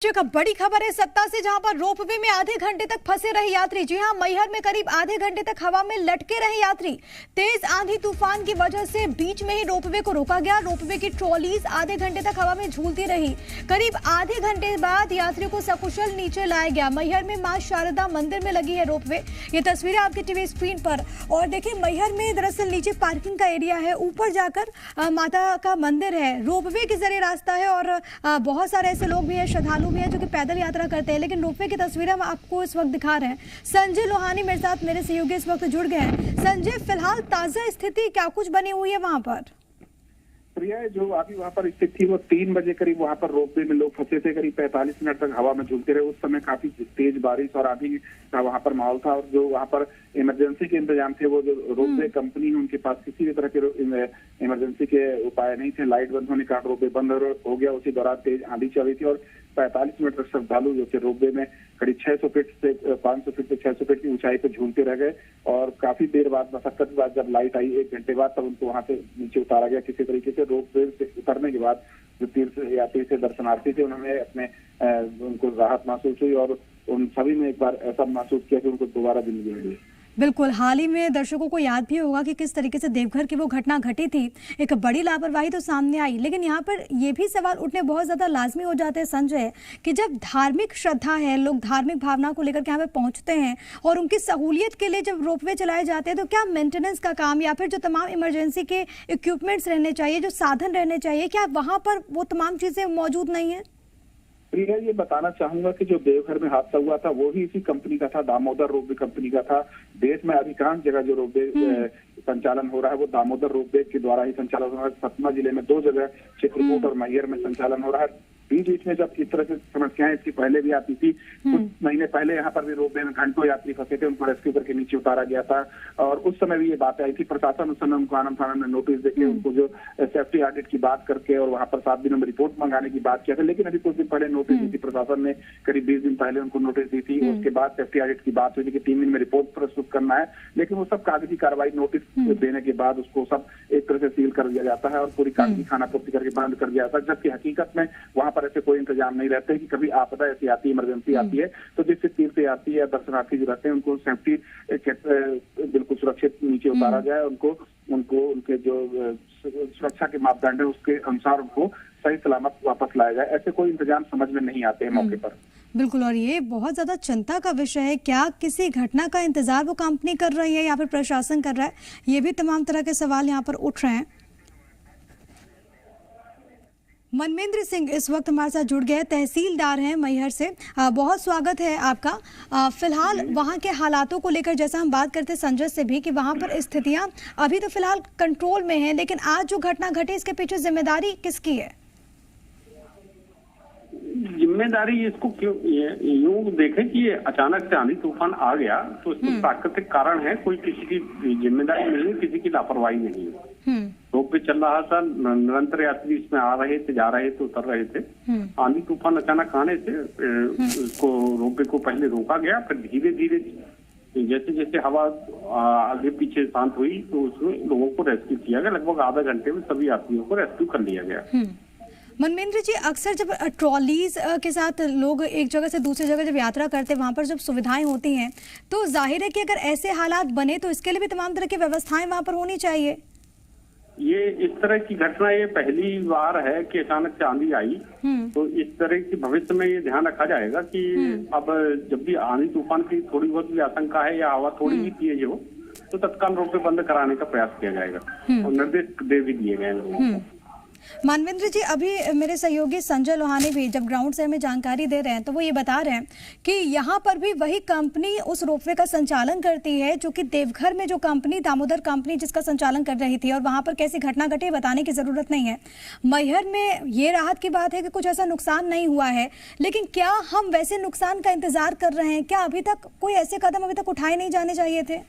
एक बड़ी खबर है सत्ता से, जहां पर रोपवे में आधे घंटे तक फंसे रहे यात्री। जी हां, मैहर में करीब आधे घंटे तक हवा में लटके रहे यात्री। तेज आंधी तूफान की वजह से बीच में ही रोपवे को रोका गया। रोपवे की ट्रॉलीज आधे घंटे तक हवा में झूलती रही। करीब आधे घंटे बाद यात्रियों को सकुशल नीचे लाया गया। मैहर में मां शारदा मंदिर में लगी है रोपवे। ये तस्वीरें आपके टीवी स्क्रीन पर। और देखिए, मैहर में दरअसल नीचे पार्किंग का एरिया है, ऊपर जाकर माता का मंदिर है। रोपवे के जरिए रास्ता है और बहुत सारे ऐसे लोग भी हैं, श्रद्धालु भी हैं जो कि पैदल यात्रा करते हैं। लेकिन रोपवे की तस्वीरें हम आपको इस वक्त दिखा रहे हैं। संजय लोहानी मेरे साथ, मेरे सहयोगी इस वक्त जुड़ गए हैं। संजय, फिलहाल ताजा स्थिति क्या कुछ बनी हुई है वहां पर? प्रिया, जो अभी वहाँ पर स्थिति थी वो 3 बजे करीब वहाँ पर रोपवे में लोग फंसे थे। करीब 45 मिनट तक हवा में झूलते रहे। उस समय काफी तेज बारिश और आंधी का वहाँ पर माहौल था। और जो वहाँ पर इमरजेंसी के इंतजाम थे, वो जो रोपवे कंपनी है उनके पास किसी भी तरह के इमरजेंसी के उपाय नहीं थे। लाइट बंद होने के कारण रोपवे बंद हो गया। उसी दौरान तेज आंधी चल रही थी और 45 मिनट तक श्रद्धालु जो थे रोपवे में करीब 600 फीट से 500 फीट से 600 फीट की ऊंचाई पर झूलते रह गए। और काफी देर बाद, मशक्कत के बाद जब लाइट आई 1 घंटे बाद, तब उनको वहां से नीचे उतारा गया किसी तरीके से। रोपवे से उतरने के बाद जो तीर्थ यात्री थे, दर्शनार्थी थे, उन्होंने उनको राहत महसूस हुई और उन सभी ने एक बार ऐसा महसूस किया कि उनको दोबारा जिंदगी मिली। बिल्कुल, हाल ही में दर्शकों को याद भी होगा कि किस तरीके से देवघर की वो घटना घटी थी। एक बड़ी लापरवाही तो सामने आई, लेकिन यहाँ पर ये भी सवाल उठने बहुत ज्यादा लाजमी हो जाते हैं संजय, कि जब धार्मिक श्रद्धा है, लोग धार्मिक भावना को लेकर के यहाँ पे पहुंचते हैं और उनकी सहूलियत के लिए जब रोपवे चलाए जाते हैं, तो क्या मेंटेनेंस का काम या फिर जो तमाम इमरजेंसी के इक्विपमेंट्स रहने चाहिए, जो साधन रहने चाहिए, क्या वहां पर वो तमाम चीजें मौजूद नहीं है? प्रिया, ये बताना चाहूंगा कि जो देवघर में हादसा हुआ था वो ही इसी कंपनी का था, दामोदर रोपवे कंपनी का था। देश में अधिकांश जगह जो रोपवे संचालन हो रहा है वो दामोदर रोपवे के द्वारा ही संचालन हो रहा है। सतना जिले में 2 जगह, चित्रकूट और मैहर में संचालन हो रहा है। बीच में जब इस तरह से समस्याएं इसकी पहले भी आती थी, कुछ महीने पहले यहाँ पर भी रोपवे में घंटों यात्री फंसे थे, उनको रेस्क्यू करके नीचे उतारा गया था। और उस समय भी ये बात आई थी। प्रशासन उस समय उनको आनंद थाना में नोटिस देके उनको जो सेफ्टी ऑडिट की बात करके और वहाँ पर 7 दिनों में रिपोर्ट मंगाने की बात किया था। लेकिन अभी कुछ दिन पहले नोटिस दी थी प्रशासन ने, करीब 20 दिन पहले उनको नोटिस दी थी। उसके बाद सेफ्टी ऑडिट की बात हुई थी कि 3 दिन में रिपोर्ट प्रस्तुत करना है। लेकिन वो सब कागजी कार्रवाई नोटिस देने के बाद उसको सब एक तरह से सील कर दिया जाता है और पूरी कागजी खानापूर्ति करके बंद कर दिया जाता है। जबकि हकीकत में वहाँ पर ऐसे कोई इंतजाम नहीं रहते हैं कि कभी आपदा ऐसी आती है, इमरजेंसी आती है, तो जिससे तीर्थ यात्री या दर्शनार्थी जो रहते हैं उनको सेफ्टी बिल्कुल सुरक्षित नीचे उतारा जाए। उनको उनके जो सुरक्षा के मापदंड है उसके अनुसार उनको सही सलामत वापस लाया जाए। ऐसे कोई इंतजाम समझ में नहीं आते हैं मौके पर। बिल्कुल, और ये बहुत ज्यादा चिंता का विषय है। क्या किसी घटना का इंतजार वो कंपनी कर रही है या फिर प्रशासन कर रहा है? ये भी तमाम तरह के सवाल यहाँ पर उठ रहे हैं। मनमेंद्र सिंह इस वक्त हमारे साथ जुड़ गए, तहसीलदार हैं मैहर से। बहुत स्वागत है आपका। फिलहाल वहां के हालातों को लेकर जैसा हम बात करते संजय से भी, कि वहां पर स्थितियां अभी तो फिलहाल कंट्रोल में हैं, लेकिन आज जो घटना घटी इसके पीछे जिम्मेदारी किसकी है? जिम्मेदारी इसको क्यों यूं देखें कि ये अचानक से आंधी तूफान आ गया, तो इसमें प्राकृतिक कारण है। कोई किसी की जिम्मेदारी नहीं है, किसी की लापरवाही नहीं है। रोपवे चल रहा था, निरंतर यात्री इसमें आ रहे थे, जा रहे थे, उतर रहे थे। आंधी तूफान अचानक आने से इसको रोपवे को पहले रोका गया, फिर धीरे धीरे जैसे जैसे हवा आगे पीछे शांत हुई तो उसमें लोगों को रेस्क्यू किया गया। लगभग आधा घंटे में सभी यात्रियों को रेस्क्यू कर लिया गया। मनमेंद्र जी, अक्सर जब ट्रॉलीज के साथ लोग एक जगह से दूसरी जगह जब यात्रा करते हैं, वहां पर जब सुविधाएं होती हैं, तो जाहिर है कि अगर ऐसे हालात बने तो इसके लिए भी तमाम तरह की व्यवस्थाएं वहां पर होनी चाहिए। ये इस तरह की घटना ये पहली बार है कि अचानक से आंधी आई। तो इस तरह की भविष्य में ये ध्यान रखा जाएगा कि अब जब भी आंधी तूफान की थोड़ी बहुत भी आशंका है या हवा थोड़ी भी तेज हो, तो तत्काल रोपवे बंद कराने का प्रयास किया जाएगा और निर्देश दे भी दिए गए हैं। मानवेंद्र जी, अभी मेरे सहयोगी संजय लोहानी भी जब ग्राउंड से हमें जानकारी दे रहे हैं, तो वो ये बता रहे हैं कि यहाँ पर भी वही कंपनी उस रोपवे का संचालन करती है जो कि देवघर में जो कंपनी, दामोदर कंपनी, जिसका संचालन कर रही थी। और वहां पर कैसी घटना घटी बताने की जरूरत नहीं है। मैहर में ये राहत की बात है कि कुछ ऐसा नुकसान नहीं हुआ है, लेकिन क्या हम वैसे नुकसान का इंतजार कर रहे हैं? क्या अभी तक कोई ऐसे कदम अभी तक उठाए नहीं जाने चाहिए थे?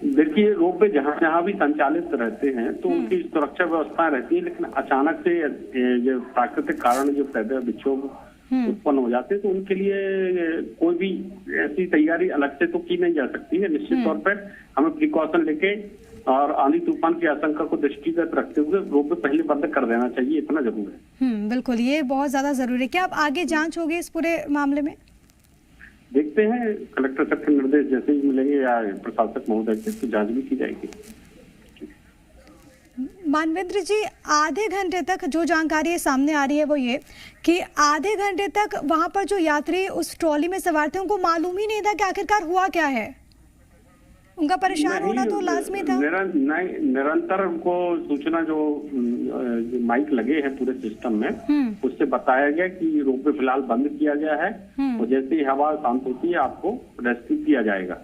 देखिए, रोपवे जहाँ भी संचालित रहते हैं तो उनकी सुरक्षा व्यवस्था रहती है, लेकिन अचानक से जो प्राकृतिक कारण जो पैदा विक्षोभ उत्पन्न हो जाते हैं तो उनके लिए कोई भी ऐसी तैयारी अलग से तो की नहीं जा सकती है। निश्चित तौर पर हमें प्रिकॉशन लेके और आंधी तूफान की आशंका को दृष्टिगत रखते हुए रोपवे पहले बंद कर देना चाहिए, इतना जरूर है। बिल्कुल, ये बहुत ज्यादा जरूरी है। क्या अब आगे जांच होगी इस पूरे मामले में? देखते हैं, कलेक्टर साहब के निर्देश जैसे ही मिलेंगे या प्रशासक महोदय के, तो जांच भी की जाएगी। मानवेंद्र जी, आधे घंटे तक जो जानकारी सामने आ रही है वो ये कि आधे घंटे तक वहां पर जो यात्री उस ट्रॉली में सवार थे उनको मालूम ही नहीं था कि आखिरकार हुआ क्या है। उनका परेशान होना तो लाजमी था। निरंतर उनको सूचना जो माइक लगे हैं पूरे सिस्टम में, उससे बताया गया कि रोपवे फिलहाल बंद किया गया है और जैसे ही हवा शांत होती है आपको रेस्क्यू किया जाएगा।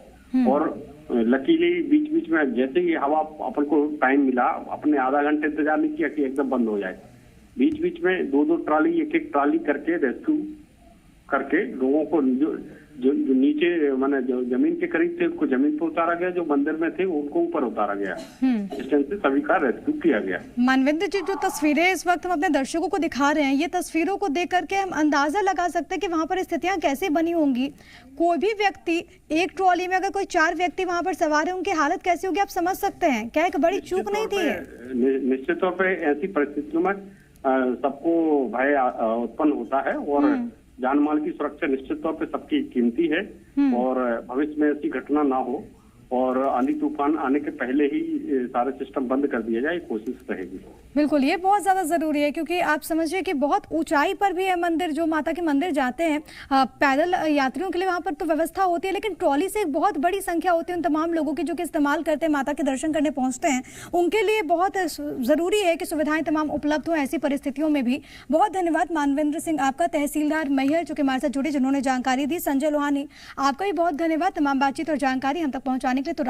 और लकीली बीच बीच में जैसे ही हवा अपन को टाइम मिला, अपने आधा घंटे इंतजार नहीं किया कि एकदम बंद हो जाए। बीच बीच में दो ट्राली, एक ट्राली करके रेस्क्यू करके लोगों को जो नीचे माने जो जमीन के करीब थे उनको जमीन पर उतारा गया, जो मंदिर में थे उनको ऊपर उतारा गया। इस टाइम से सभी का रेस्क्यू किया गया। मानवेंद्र जी, जो तस्वीरें इस वक्त हम अपने दर्शकों को दिखा रहे हैं, ये तस्वीरों को देख करके हम अंदाजा लगा सकते हैं कि वहां पर स्थितियां कैसे बनी होंगी। कोई भी व्यक्ति, एक ट्रॉली में अगर कोई 4 व्यक्ति वहां पर सवार है, उनकी हालत कैसी होगी आप समझ सकते हैं। क्या एक बड़ी चूक नहीं थी? निश्चित तौर पर ऐसी परिस्थितियों में सबको भय उत्पन्न होता है और जान माल की सुरक्षा निश्चित तौर पे सबकी कीमती है और भविष्य में ऐसी घटना ना हो और आंधी तूफान आने के पहले ही सारे सिस्टम बंद कर दिया जाए, कोशिश रहेगी। बिल्कुल, ये बहुत ज्यादा जरूरी है क्योंकि आप समझिए कि बहुत ऊंचाई पर भी है मंदिर। जो माता के मंदिर जाते हैं पैदल यात्रियों के लिए वहां पर तो व्यवस्था होती है, लेकिन ट्रॉली से एक बहुत बड़ी संख्या होती है उन तमाम लोगों की जो कि इस्तेमाल करते हैं, माता के दर्शन करने पहुंचते हैं। उनके लिए बहुत जरूरी है कि सुविधाएं तमाम उपलब्ध हो ऐसी परिस्थितियों में भी। बहुत धन्यवाद मानवेंद्र सिंह आपका, तहसीलदार मैहर जो कि हमारे साथ जुड़े, जिन्होंने जानकारी दी। संजय लोहानी आपका भी बहुत धन्यवाद तमाम बातचीत और जानकारी हम तक पहुंचाने के लिए। तो